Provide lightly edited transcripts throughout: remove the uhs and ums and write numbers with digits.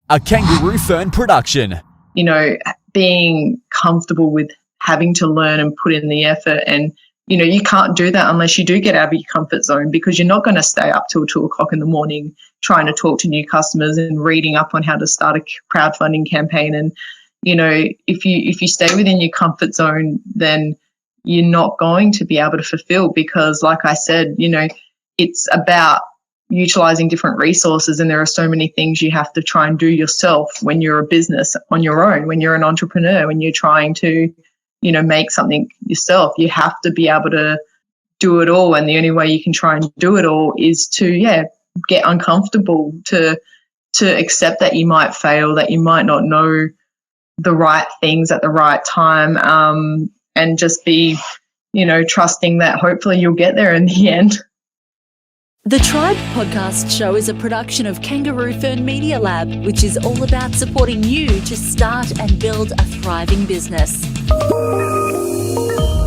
A Kangaroo Fern production. You know, being comfortable with having to learn and put in the effort. And, you know, you can't do that unless you do get out of your comfort zone, because you're not going to stay up till 2:00 in the morning trying to talk to new customers and reading up on how to start a crowdfunding campaign. And, you know, if you stay within your comfort zone, then you're not going to be able to fulfill, because like I said, you know, it's about utilizing different resources, and there are so many things you have to try and do yourself when you're a business on your own, when you're an entrepreneur, when you're trying to, you know, make something yourself. You have to be able to do it all, and the only way you can try and do it all is to get uncomfortable, to accept that you might fail, that you might not know the right things at the right time, and just be, you know, trusting that hopefully you'll get there in the end. The Tribe podcast show is a production of Kangaroo Fern Media Lab, which is all about supporting you to start and build a thriving business.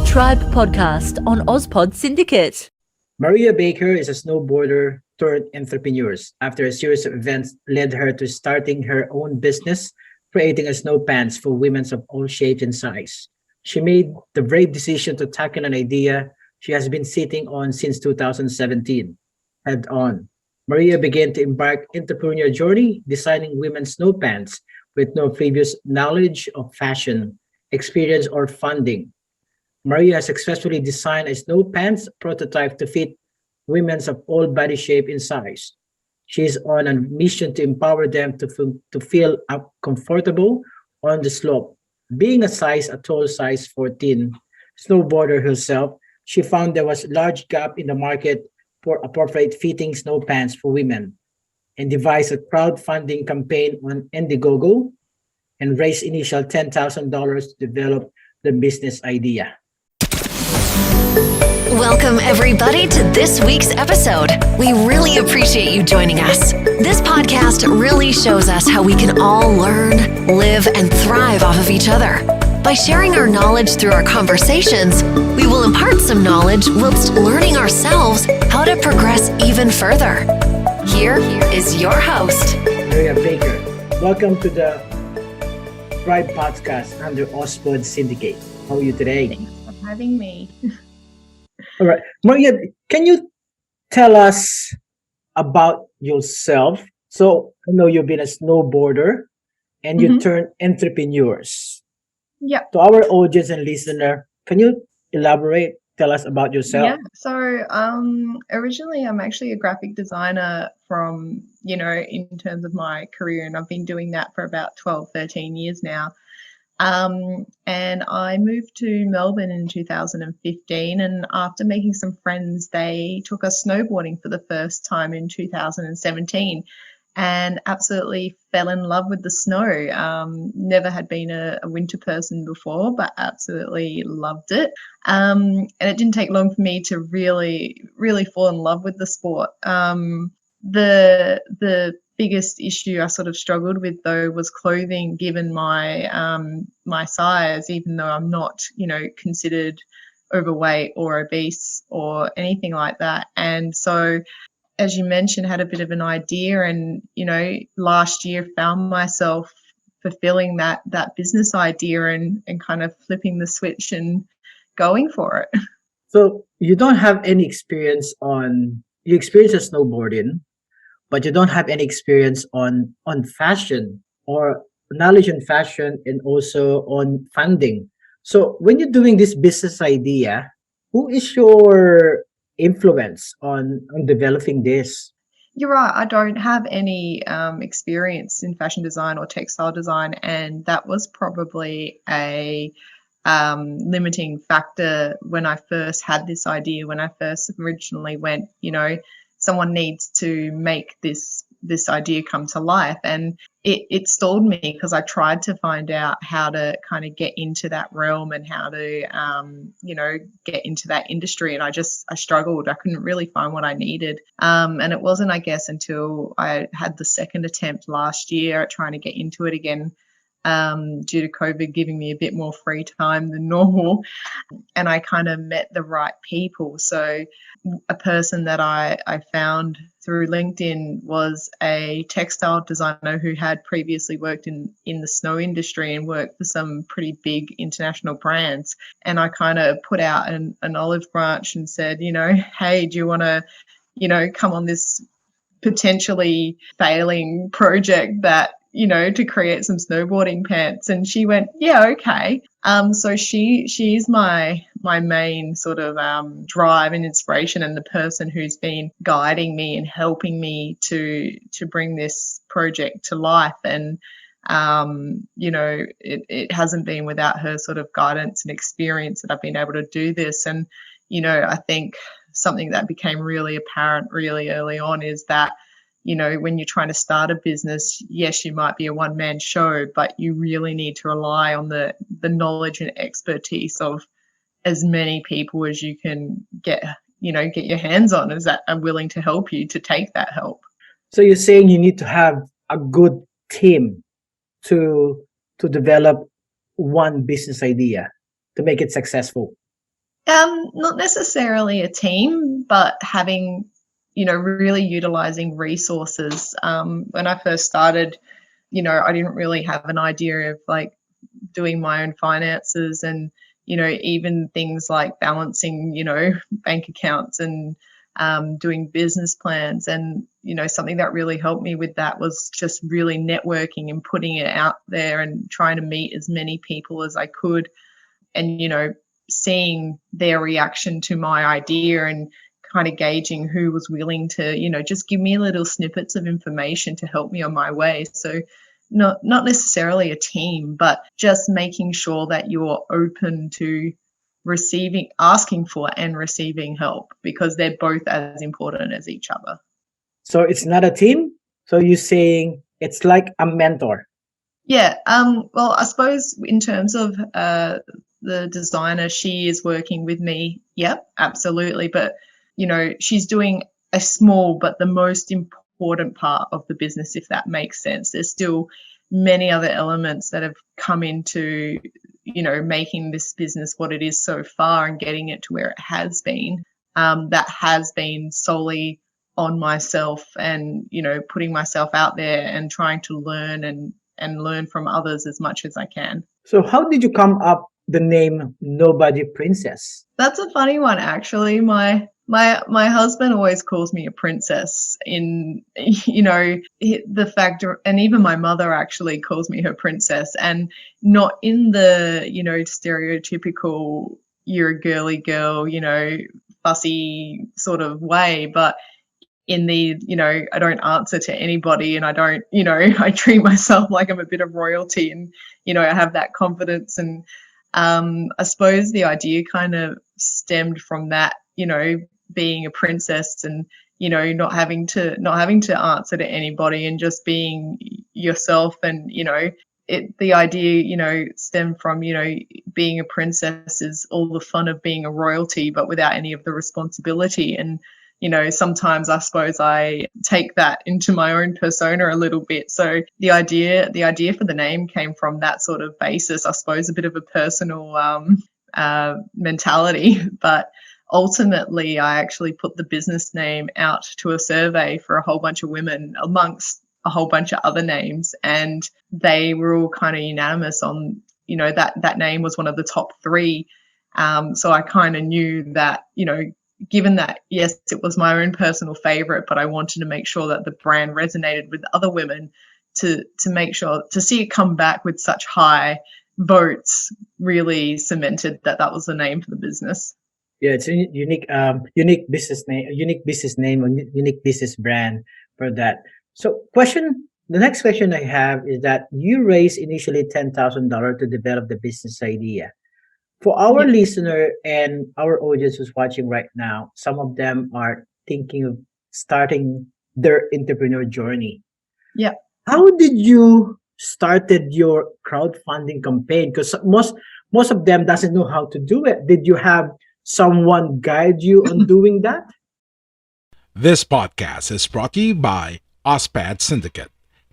Tribe podcast on Ozpod Syndicate. Maria Baker is a snowboarder turned entrepreneur. After a series of events led her to starting her own business, creating a snow pants for women of all shapes and sizes. She made the brave decision to tackle an idea she has been sitting on since 2017. Head on. Maria began to embark entrepreneurial journey designing women's snow pants with no previous knowledge of fashion, experience, or funding. Maria has successfully designed a snow pants prototype to fit women's of all body shape and size. She is on a mission to empower them to feel comfortable on the slope. Being a tall size 14 snowboarder herself, she found there was a large gap in the market for appropriate fitting snow pants for women, and devised a crowdfunding campaign on Indiegogo and raised initial $10,000 to develop the business idea. Welcome, everybody, to this week's episode. We really appreciate you joining us. This podcast really shows us how we can all learn, live, and thrive off of each other. By sharing our knowledge through our conversations, we will impart some knowledge whilst learning ourselves how to progress even further. Here is your host, Maria Baker. Welcome to the Tribe podcast under Ozpod Syndicate. How are you today? Thanks for having me. All right. Maria, can you tell us about yourself? So I know you've been a snowboarder and you turned entrepreneurs. Yeah. To our audience and listener, can you elaborate? Tell us about yourself. Yeah. So originally I'm actually a graphic designer from, you know, in terms of my career, and I've been doing that for about 12, 13 years now. And I moved to Melbourne in 2015, and after making some friends, they took us snowboarding for the first time in 2017. And absolutely fell in love with the snow. Never had been a winter person before, but absolutely loved it. And it didn't take long for me to really, really fall in love with the sport. The biggest issue I sort of struggled with, though, was clothing, given my my size, even though I'm not, you know, considered overweight or obese or anything like that. And so, as you mentioned, had a bit of an idea, and, you know, last year found myself fulfilling that business idea and kind of flipping the switch and going for it. So you don't have any experience you experience snowboarding, but you don't have any experience on fashion or knowledge on fashion, and also on funding. So when you're doing this business idea, who is your influence on developing this? You're right. I don't have any experience in fashion design or textile design, and that was probably a limiting factor when I first had this idea. When I first originally went, you know, someone needs to make this idea come to life, and it stalled me because I tried to find out how to kind of get into that realm and how to you know, get into that industry, and I struggled. I couldn't really find what I needed, and it wasn't, I guess, until I had the second attempt last year at trying to get into it again, due to COVID giving me a bit more free time than normal. And I kind of met the right people. So a person that I found through LinkedIn was a textile designer who had previously worked in the snow industry and worked for some pretty big international brands. And I kind of put out an olive branch and said, hey, do you want to, come on this potentially failing project that, to create some snowboarding pants? And she went, yeah, okay. So she's my main sort of drive and inspiration, and the person who's been guiding me and helping me to bring this project to life. And it hasn't been without her sort of guidance and experience that I've been able to do this. And I think something that became really apparent really early on is that when you're trying to start a business, yes, you might be a one-man show, but you really need to rely on the knowledge and expertise of as many people as you can get your hands on, as that are willing to help you to take that help. So you're saying you need to have a good team to develop one business idea to make it successful? Not necessarily a team, but having really utilizing resources. When I first started, I didn't really have an idea of like doing my own finances and, even things like balancing, bank accounts and doing business plans. And, something that really helped me with that was just really networking and putting it out there and trying to meet as many people as I could and, seeing their reaction to my idea and kind of gauging who was willing to, just give me little snippets of information to help me on my way. So not necessarily a team, but just making sure that you're open to asking for and receiving help, because they're both as important as each other. So it's not a team? So you're saying it's like a mentor? Yeah. Well, I suppose in terms of the designer, she is working with me. Yep, absolutely. But she's doing a small but the most important part of the business, if that makes sense. There's still many other elements that have come into, making this business what it is so far and getting it to where it has been. That has been solely on myself and, putting myself out there and trying to learn and learn from others as much as I can. So how did you come up the name Nobody Princess? That's a funny one, actually. My husband always calls me a princess in, the fact, and even my mother actually calls me her princess, and not in the, stereotypical, you're a girly girl, fussy sort of way, but in the, I don't answer to anybody and I don't, I treat myself like I'm a bit of royalty and, I have that confidence. And I suppose the idea kind of stemmed from that, being a princess and, not having to answer to anybody and just being yourself. And, the idea, stemmed from, being a princess is all the fun of being a royalty, but without any of the responsibility. And, sometimes I suppose I take that into my own persona a little bit. So the idea for the name came from that sort of basis, I suppose, a bit of a personal mentality. But ultimately, I actually put the business name out to a survey for a whole bunch of women amongst a whole bunch of other names. And they were all kind of unanimous on, that name was one of the top three. So I kind of knew that, given that, yes, it was my own personal favorite, but I wanted to make sure that the brand resonated with other women to make sure to see it come back with such high votes really cemented that was the name for the business. Yeah, it's a unique business name, or unique business brand for that. So the next question I have is that you raised initially $10,000 to develop the business idea. For our listener and our audience who's watching right now, some of them are thinking of starting their entrepreneur journey. Yeah. How did you started your crowdfunding campaign? Because most of them doesn't know how to do it. Did you have someone guide you on doing that? This podcast is brought to you by OSPAD Syndicate,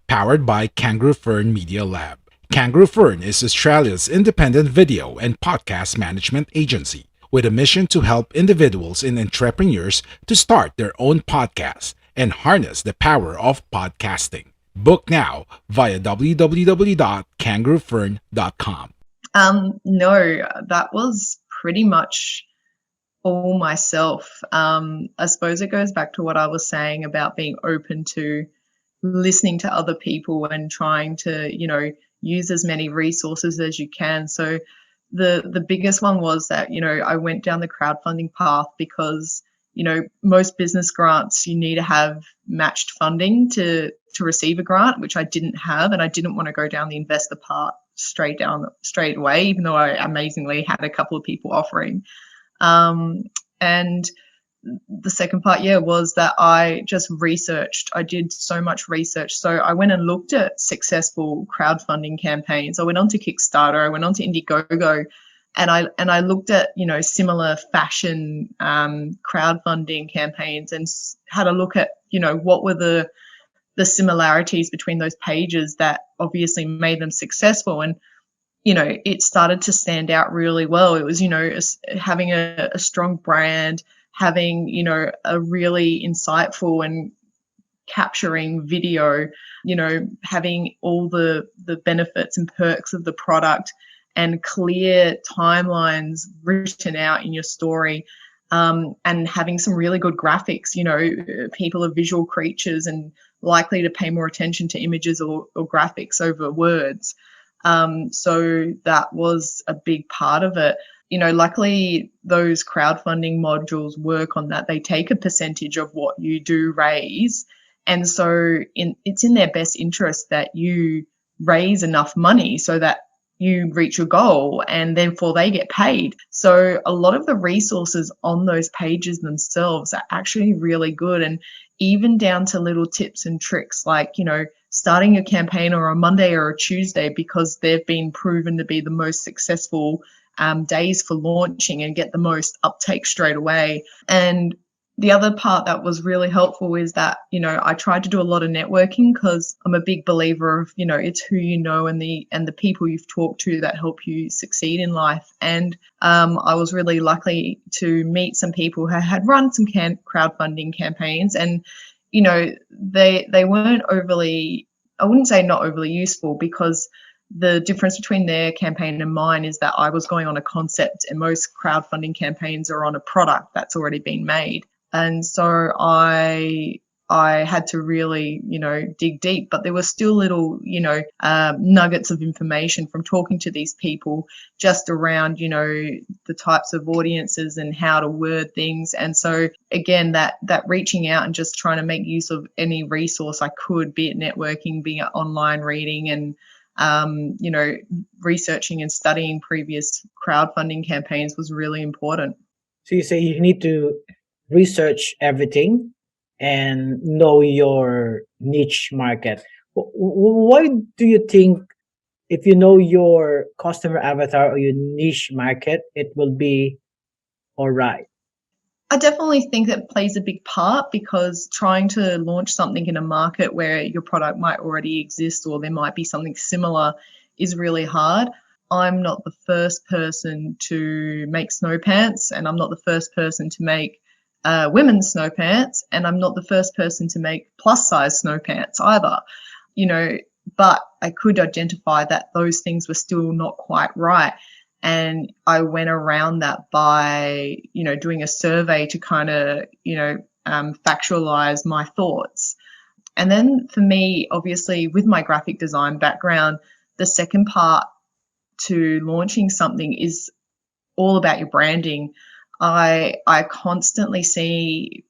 powered by Kangaroo Fern Media Lab. Kangaroo Fern is Australia's independent video and podcast management agency with a mission to help individuals and entrepreneurs to start their own podcasts and harness the power of podcasting. Book now via www.kangaroofern.com. No, that was pretty much all myself. I suppose it goes back to what I was saying about being open to listening to other people and trying to, use as many resources as you can. So the biggest one was that, I went down the crowdfunding path because, most business grants, you need to have matched funding to receive a grant, which I didn't have. And I didn't want to go down the investor part straight away, even though I amazingly had a couple of people offering. And the second part, was that I just researched. I did so much research. So I went and looked at successful crowdfunding campaigns. I went on to Kickstarter. I went on to Indiegogo, and I looked at, similar fashion crowdfunding campaigns and had a look at, what were the similarities between those pages that obviously made them successful. And, it started to stand out really well. It was, having a strong brand, having, a really insightful and capturing video, having all the benefits and perks of the product and clear timelines written out in your story, and having some really good graphics. People are visual creatures and likely to pay more attention to images or graphics over words. So that was a big part of it. Luckily those crowdfunding modules work on that. They take a percentage of what you do raise. And so it's in their best interest that you raise enough money so that you reach your goal and therefore they get paid. So a lot of the resources on those pages themselves are actually really good, and even down to little tips and tricks like, starting a campaign on a Monday or a Tuesday because they've been proven to be the most successful days for launching and get the most uptake straight away. And the other part that was really helpful is that, I tried to do a lot of networking because I'm a big believer of, it's who you know and the people you've talked to that help you succeed in life. And I was really lucky to meet some people who had run some crowdfunding campaigns, and, they weren't overly, I wouldn't say not overly useful, because the difference between their campaign and mine is that I was going on a concept, and most crowdfunding campaigns are on a product that's already been made. And so I had to really, dig deep, but there were still little, nuggets of information from talking to these people just around, the types of audiences and how to word things. And so again, that reaching out and just trying to make use of any resource I could, be it networking, be it online reading, and researching and studying previous crowdfunding campaigns was really important. So you say you need to research everything and know your niche market. Why do you think if you know your customer avatar or your niche market, it will be all right? I definitely think that plays a big part, because trying to launch something in a market where your product might already exist or there might be something similar is really hard. I'm not the first person to make snow pants, and I'm not the first person to make women's snow pants, and I'm not the first person to make plus size snow pants either, but I could identify that those things were still not quite right. And I went around that by, doing a survey to kind of, factualize my thoughts. And then for me, obviously, with my graphic design background, the second part to launching something is all about your branding. I constantly see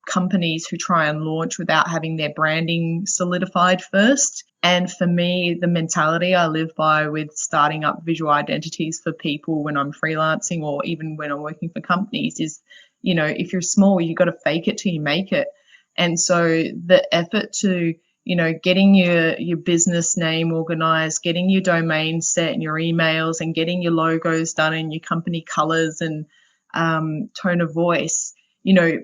companies who try and launch without having their branding solidified first. And for me, the mentality I live by with starting up visual identities for people when I'm freelancing or even when I'm working for companies is, if you're small, you've got to fake it till you make it. And so the effort to, getting your business name organized, getting your domain set and your emails, and getting your logos done in your company colors and tone of voice,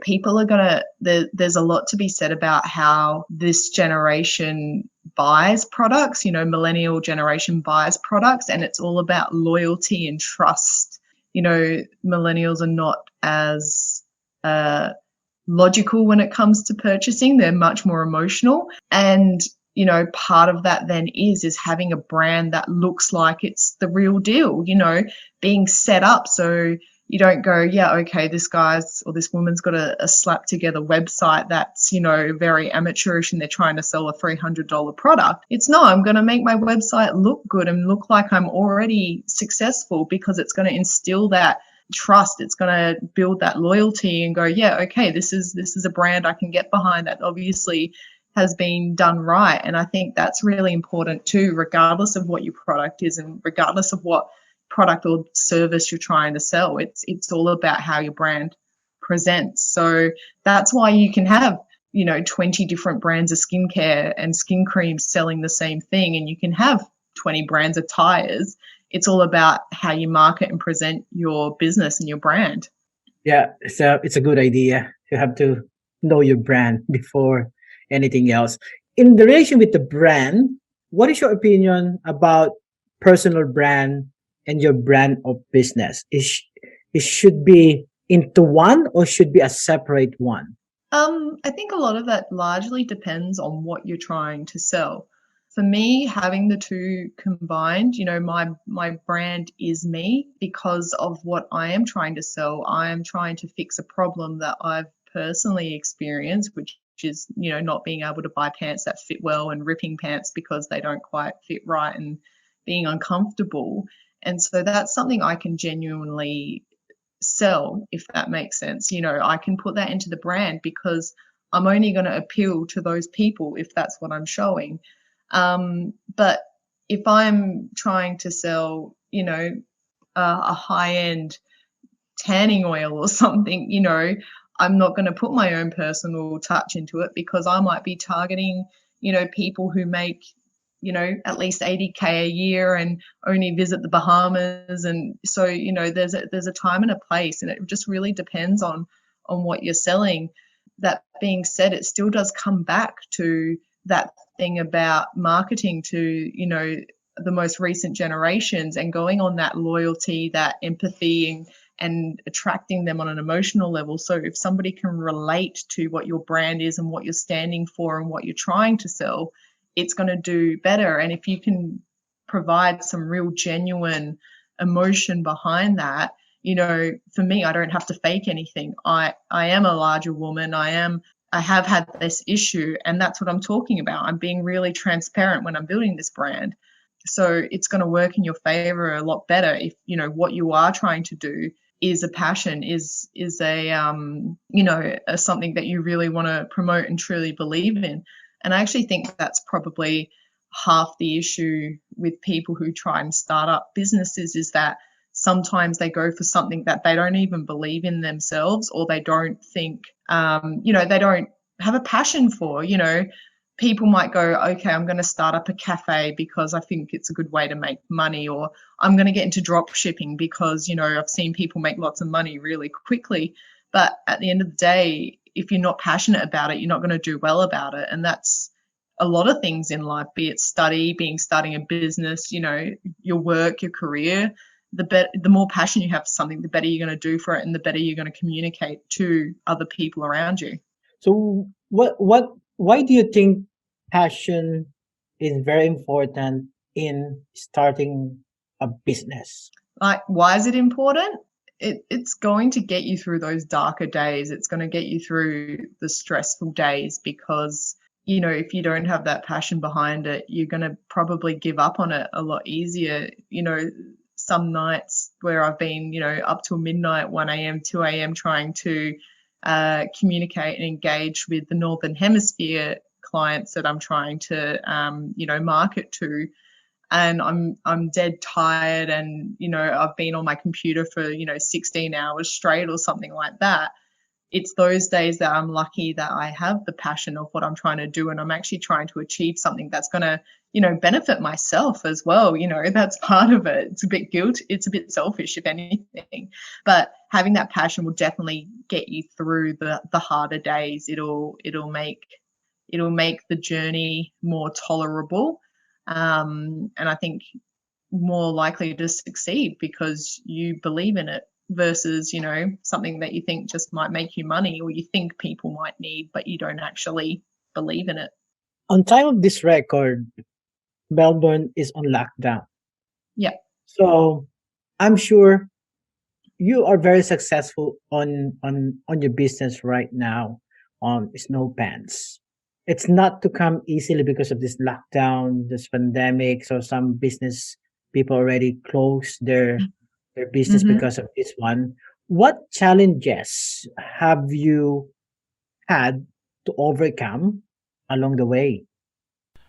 people are there's a lot to be said about how this generation buys products, millennial generation buys products, and it's all about loyalty and trust. Millennials are not as logical when it comes to purchasing. They're much more emotional. And, part of that then is having a brand that looks like it's the real deal, being set up so you don't go, yeah, okay, this guy's or this woman's got a slap together website that's, very amateurish and they're trying to sell a $300 product. It's no, I'm going to make my website look good and look like I'm already successful, because it's going to instill that trust. It's going to build that loyalty and go, yeah, okay, this is a brand I can get behind that obviously has been done right. And I think that's really important too, regardless of what your product is and regardless of what product or service you're trying to sell. It's all about how your brand presents. So that's why you can have 20 different brands of skincare and skin creams selling the same thing, and you can have 20 brands of tires. It's all about how you market and present your business and your brand. Yeah, so it's a good idea. You have to know your brand before anything else. In the relation with the brand, what is your opinion about personal brand and your brand of business? It should be into one or should be a separate one? I think a lot of that largely depends on what you're trying to sell. For me, having the two combined, my brand is me because of what I am trying to sell. I am trying to fix a problem that I've personally experienced, which is, not being able to buy pants that fit well and ripping pants because they don't quite fit right and being uncomfortable. And so that's something I can genuinely sell, if that makes sense. I can put that into the brand because I'm only going to appeal to those people if that's what I'm showing. But if I'm trying to sell, a high-end tanning oil or something, I'm not going to put my own personal touch into it because I might be targeting, people who make, at least 80K a year and only visit the Bahamas. And so, there's a time and a place, and it just really depends on what you're selling. That being said, it still does come back to that thing about marketing to, the most recent generations and going on that loyalty, that empathy, and attracting them on an emotional level. So if somebody can relate to what your brand is and what you're standing for and what you're trying to sell, it's going to do better. And if you can provide some real genuine emotion behind that, for me, I don't have to fake anything. I am a larger woman. I have had this issue, and that's what I'm talking about. I'm being really transparent when I'm building this brand. So it's going to work in your favor a lot better if, what you are trying to do is a passion, is a something that you really want to promote and truly believe in. And I actually think that's probably half the issue with people who try and start up businesses, is that sometimes they go for something that they don't even believe in themselves, or they don't think, they don't have a passion for. People might go, okay, I'm going to start up a cafe because I think it's a good way to make money, or I'm going to get into drop shipping because, I've seen people make lots of money really quickly. But at the end of the day, if you're not passionate about it, you're not going to do well about it. And that's a lot of things in life, be it starting a business, your work, your career. The more passion you have for something, the better you're going to do for it, and the better you're going to communicate to other people around you. So why do you think passion is very important in starting a business? Like, why is it important? It's going to get you through those darker days. It's going to get you through the stressful days because, if you don't have that passion behind it, you're going to probably give up on it a lot easier. Some nights where I've been, up till midnight, 1 a.m., 2 a.m. trying to communicate and engage with the Northern Hemisphere clients that I'm trying to, market to. And I'm dead tired, and, I've been on my computer for, 16 hours straight or something like that. it's those days that I'm lucky that I have the passion of what I'm trying to do, and I'm actually trying to achieve something that's going to, benefit myself as well. That's part of it. It's a bit it's a bit selfish, if anything, but having that passion will definitely get you through the harder days. It'll make the journey more tolerable, and I think more likely to succeed because you believe in it versus, something that you think just might make you money or you think people might need, but you don't actually believe in it. On time of this record, Melbourne is on lockdown. Yeah. So I'm sure you are very successful on your business right now on snow pants. It's not to come easily because of this lockdown, this pandemic. So some business people already closed their business Mm-hmm. because of this one. What challenges have you had to overcome along the way?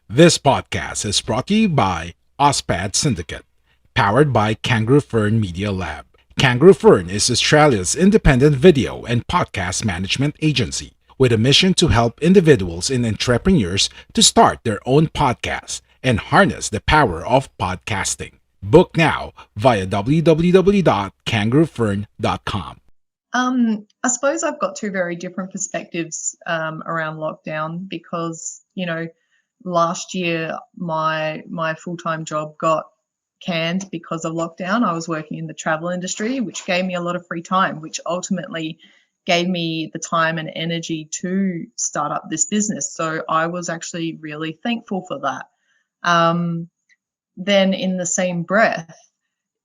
This podcast is brought to you by OSPAD Syndicate, powered by Kangaroo Fern Media Lab. Kangaroo Fern is Australia's independent video and podcast management agency with a mission to help individuals and entrepreneurs to start their own podcast and harness the power of podcasting. Book now via www.kangaroofern.com. I suppose I've got two very different perspectives around lockdown because, last year my full-time job got canned because of lockdown. I was working in the travel industry, which gave me a lot of free time, which ultimately gave me the time and energy to start up this business. So I was actually really thankful for that. Then in the same breath,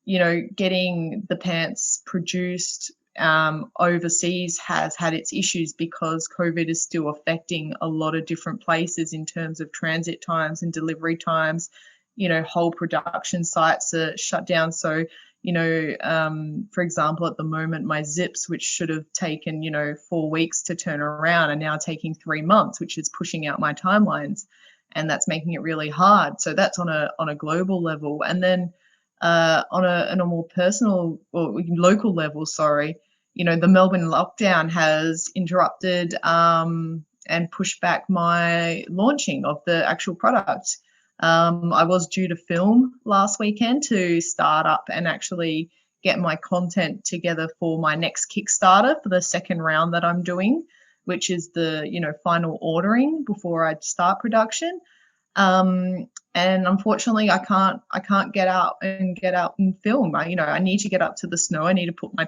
getting the pants produced overseas has had its issues because COVID is still affecting a lot of different places in terms of transit times and delivery times. Whole production sites are shut down. So, for example, at the moment, my zips, which should have taken, 4 weeks to turn around, are now taking 3 months, which is pushing out my timelines. And that's making it really hard. So that's on a global level. And then on a more personal or local level, the Melbourne lockdown has interrupted and pushed back my launching of the actual product. I was due to film last weekend to start up and actually get my content together for my next Kickstarter for the second round that I'm doing, which is the, final ordering before I start production. And unfortunately I can't get out and film. I need to get up to the snow. I need to put my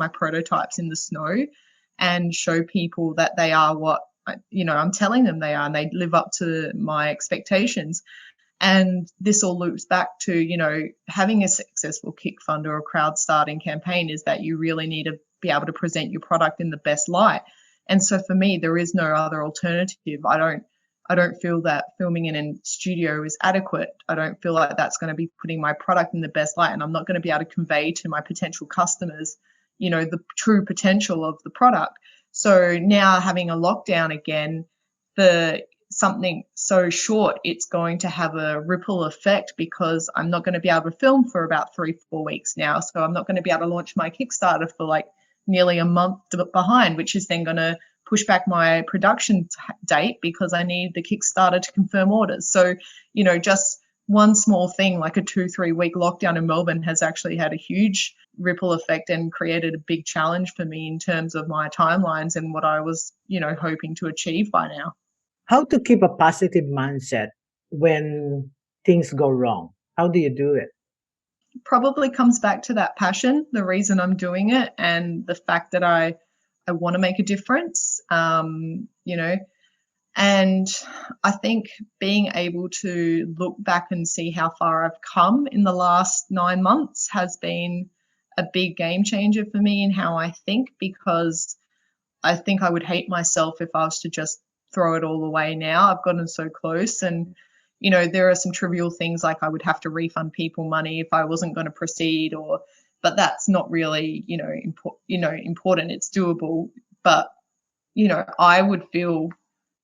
prototypes in the snow and show people that they are what, I'm telling them they are, and they live up to my expectations. And this all loops back to, having a successful kickfunder or crowd starting campaign is that you really need to be able to present your product in the best light. And so for me, there is no other alternative. I don't feel that filming in a studio is adequate. I don't feel like that's going to be putting my product in the best light, and I'm not going to be able to convey to my potential customers, the true potential of the product. So now having a lockdown again for something so short, it's going to have a ripple effect because I'm not going to be able to film for about 3-4 weeks now. So I'm not going to be able to launch my Kickstarter for like nearly a month behind, which is then going to push back my production date because I need the Kickstarter to confirm orders. So, just one small thing like a 2-3 week lockdown in Melbourne has actually had a huge ripple effect and created a big challenge for me in terms of my timelines and what I was, hoping to achieve by now. How to keep a positive mindset when things go wrong? How do you do it? Probably comes back to that passion, the reason I'm doing it, and the fact that I want to make a difference, and I think being able to look back and see how far I've come in the last 9 months has been a big game changer for me in how I think, because I think I would hate myself if I was to just throw it all away now. I've gotten so close, and there are some trivial things like I would have to refund people money if I wasn't going to proceed, but that's not really important. It's doable, but I would feel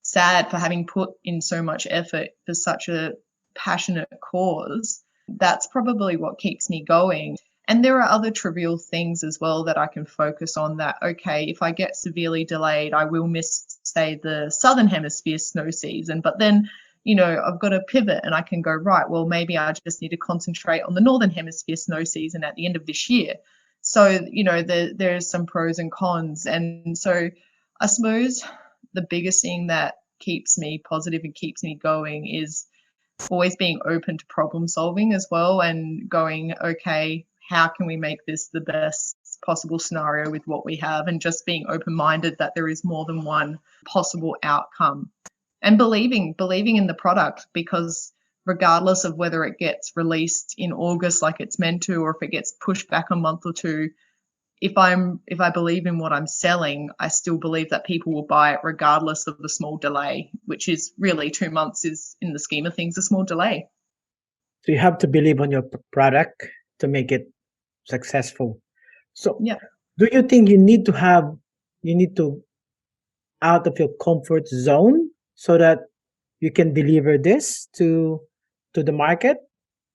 sad for having put in so much effort for such a passionate cause. That's probably what keeps me going. And there are other trivial things as well that I can focus on that, okay, if I get severely delayed, I will miss, say, the Southern Hemisphere snow season. But then, I've got to pivot and I can go, right, well, maybe I just need to concentrate on the Northern Hemisphere snow season at the end of this year. So, there's some pros and cons. And so I suppose the biggest thing that keeps me positive and keeps me going is always being open to problem solving as well, and going, okay, how can we make this the best possible scenario with what we have, and just being open-minded that there is more than one possible outcome, and believing in the product, because regardless of whether it gets released in August like it's meant to, or if it gets pushed back a month or two, if I believe in what I'm selling, I still believe that people will buy it regardless of the small delay, which is really 2 months is, in the scheme of things, a small delay. So you have to believe on your product to make it successful. So Yeah. do you think you need to out of your comfort zone so that you can deliver this to the market?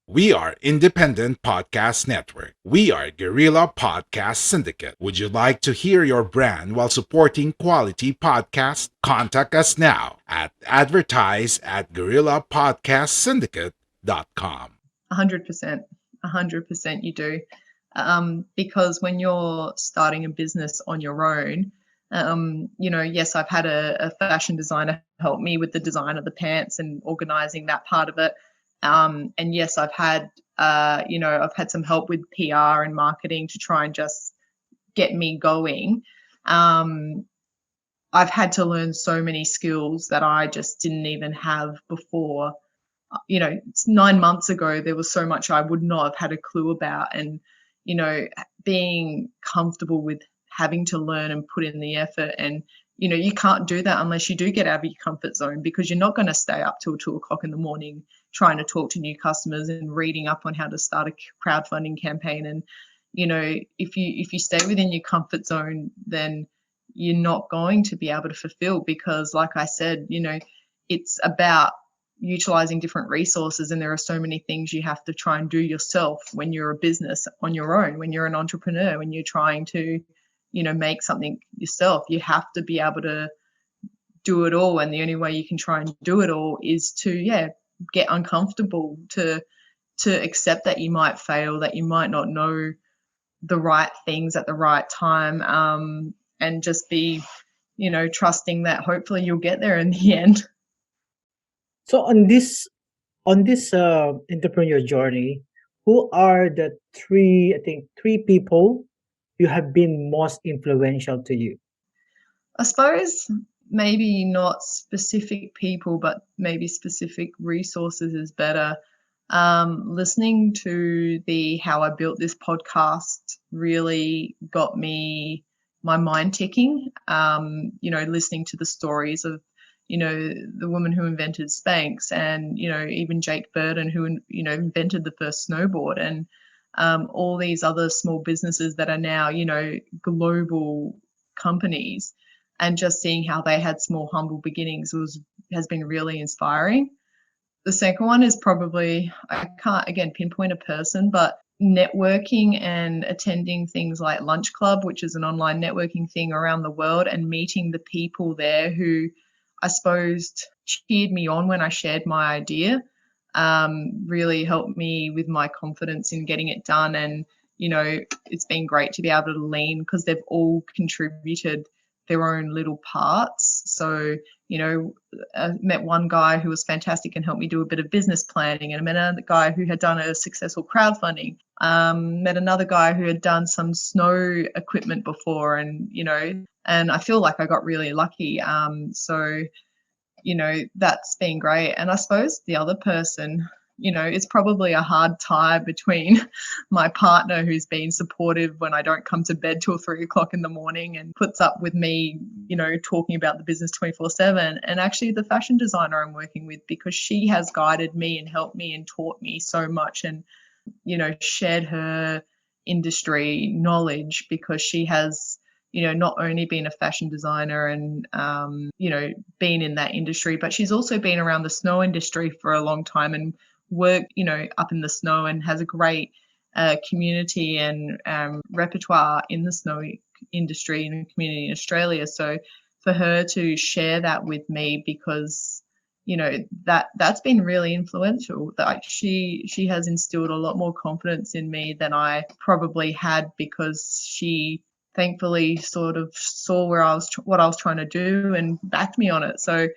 We are Independent Podcast Network. We are Guerrilla Podcast Syndicate. Would you like to hear your brand while supporting quality podcasts? Contact us now at advertise@guerrillapodcastsyndicate.com. 100% you do. Because when you're starting a business on your own, yes, I've had a fashion designer help me with the design of the pants and organizing that part of it. And yes, I've had some help with PR and marketing to try and just get me going. I've had to learn so many skills that I just didn't even have before. 9 months ago, there was so much I would not have had a clue about. And, being comfortable with having to learn and put in the effort. And, you can't do that unless you do get out of your comfort zone, because you're not going to stay up till 2:00 in the morning trying to talk to new customers and reading up on how to start a crowdfunding campaign. And, if you stay within your comfort zone, then you're not going to be able to fulfill, because like I said, it's about utilizing different resources, and there are so many things you have to try and do yourself when you're a business on your own, when you're an entrepreneur, when you're trying to make something yourself. You have to be able to do it all, and the only way you can try and do it all is to get uncomfortable, to accept that you might fail, that you might not know the right things at the right time, and just be trusting that hopefully you'll get there in the end. So on this entrepreneurial journey, who are the three people you have been most influential to you? I suppose maybe not specific people, but maybe specific resources is better. Listening to the How I Built This podcast really got my mind ticking. Listening to the stories of the woman who invented Spanx, and even Jake Burton, who invented the first snowboard, and all these other small businesses that are now global companies, and just seeing how they had small, humble beginnings has been really inspiring. The second one is probably, I can't again pinpoint a person, but networking and attending things like Lunch Club, which is an online networking thing around the world, and meeting the people there who I suppose cheered me on when I shared my idea, really helped me with my confidence in getting it done. And, it's been great to be able to lean, because they've all contributed their own little parts. So, I met one guy who was fantastic and helped me do a bit of business planning, and I met another guy who had done a successful crowdfunding. Met another guy who had done some snow equipment before, and and I feel like I got really lucky. So that's been great. And I suppose the other person, it's probably a hard tie between my partner, who's been supportive when I don't come to bed till 3:00 in the morning and puts up with me, talking about the business 24/7, and actually the fashion designer I'm working with, because she has guided me and helped me and taught me so much, and shared her industry knowledge, because she has not only been a fashion designer and been in that industry, but she's also been around the snow industry for a long time and worked up in the snow, and has a great community and repertoire in the snow industry and community in Australia. So for her to share that with me, because that's been really influential. That she has instilled a lot more confidence in me than I probably had, because she thankfully sort of saw what I was trying to do and backed me on it. So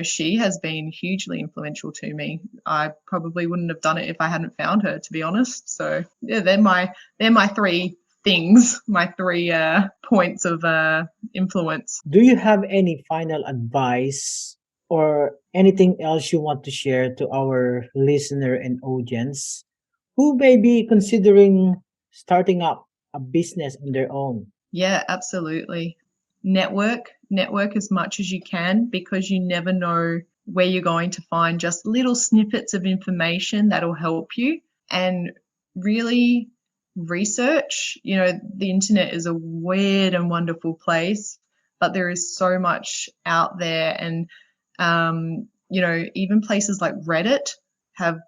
she has been hugely influential to me. I probably wouldn't have done it if I hadn't found her, to be honest. So yeah, they're my three things, my 3 points of influence. Do you have any final advice or anything else you want to share to our listener and audience who may be considering starting up a business on their own? Yeah, absolutely. Network as much as you can, because you never know where you're going to find just little snippets of information that'll help you. And really research. The internet is a weird and wonderful place, but there is so much out there. And even places like Reddit have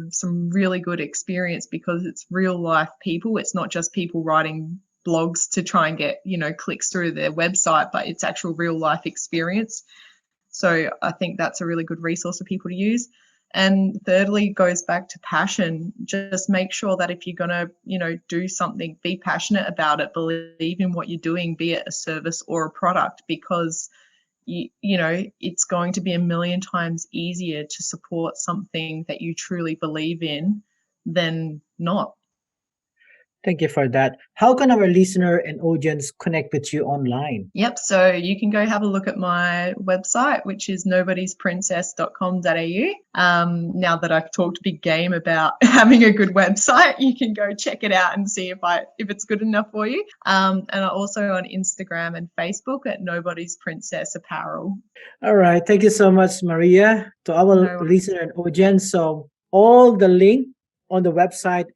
some really good experience, because it's real life people. It's not just people writing blogs to try and get clicks through their website, but it's actual real life experience. So I think that's a really good resource for people to use. And thirdly, goes back to passion. Just make sure that if you're going to do something, be passionate about it, believe in what you're doing, be it a service or a product, because it's going to be a million times easier to support something that you truly believe in than not. Thank you for that. How can our listener and audience connect with you online? Yep. So you can go have a look at my website, which is nobodiesprincess.com.au. Now that I've talked big game about having a good website, you can go check it out and see if it's good enough for you. And I'm also on Instagram and Facebook at Nobody's Princess Apparel. All right. Thank you so much, Maria. To our listener and audience, so all the link on the website,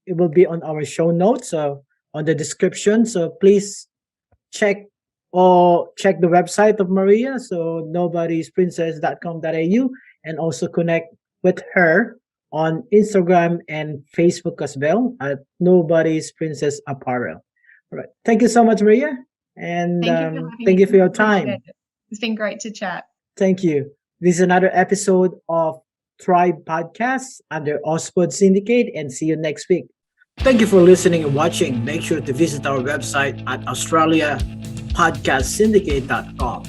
it will be on our show notes, so on the description. So please check the website of Maria, so nobodiesprincess.com.au, and also connect with her on Instagram and Facebook as well at Nobody's Princess Apparel. All right. Thank you so much, Maria. And thank you for your time. It's been great to chat. Thank you. This is another episode of Thrive Podcast under Ospod Syndicate, and see you next week. Thank you for listening and watching. Make sure to visit our website at australiapodcastsyndicate.com.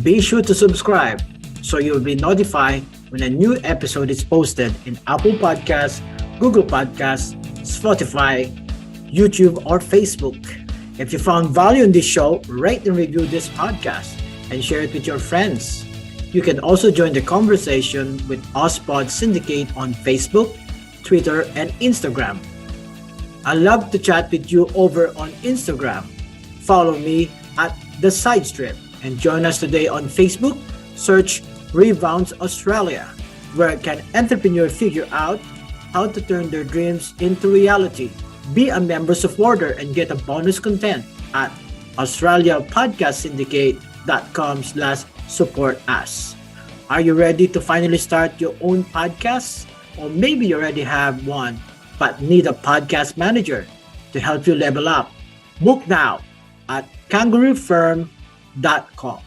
Be sure to subscribe so you'll be notified when a new episode is posted in Apple Podcasts, Google Podcasts, Spotify, YouTube, or Facebook. If you found value in this show, rate and review this podcast and share it with your friends. You can also join the conversation with Ospod Syndicate on Facebook, Twitter, and Instagram. I love to chat with you over on Instagram. Follow me at The Side Strip and join us today on Facebook. Search Rebounds Australia, where can entrepreneurs figure out how to turn their dreams into reality. Be a member supporter and get a bonus content at australiapodcastsyndicate.com/support us. Are you ready to finally start your own podcast? Or maybe you already have one but need a podcast manager to help you level up? Book now at kangaroofirm.com.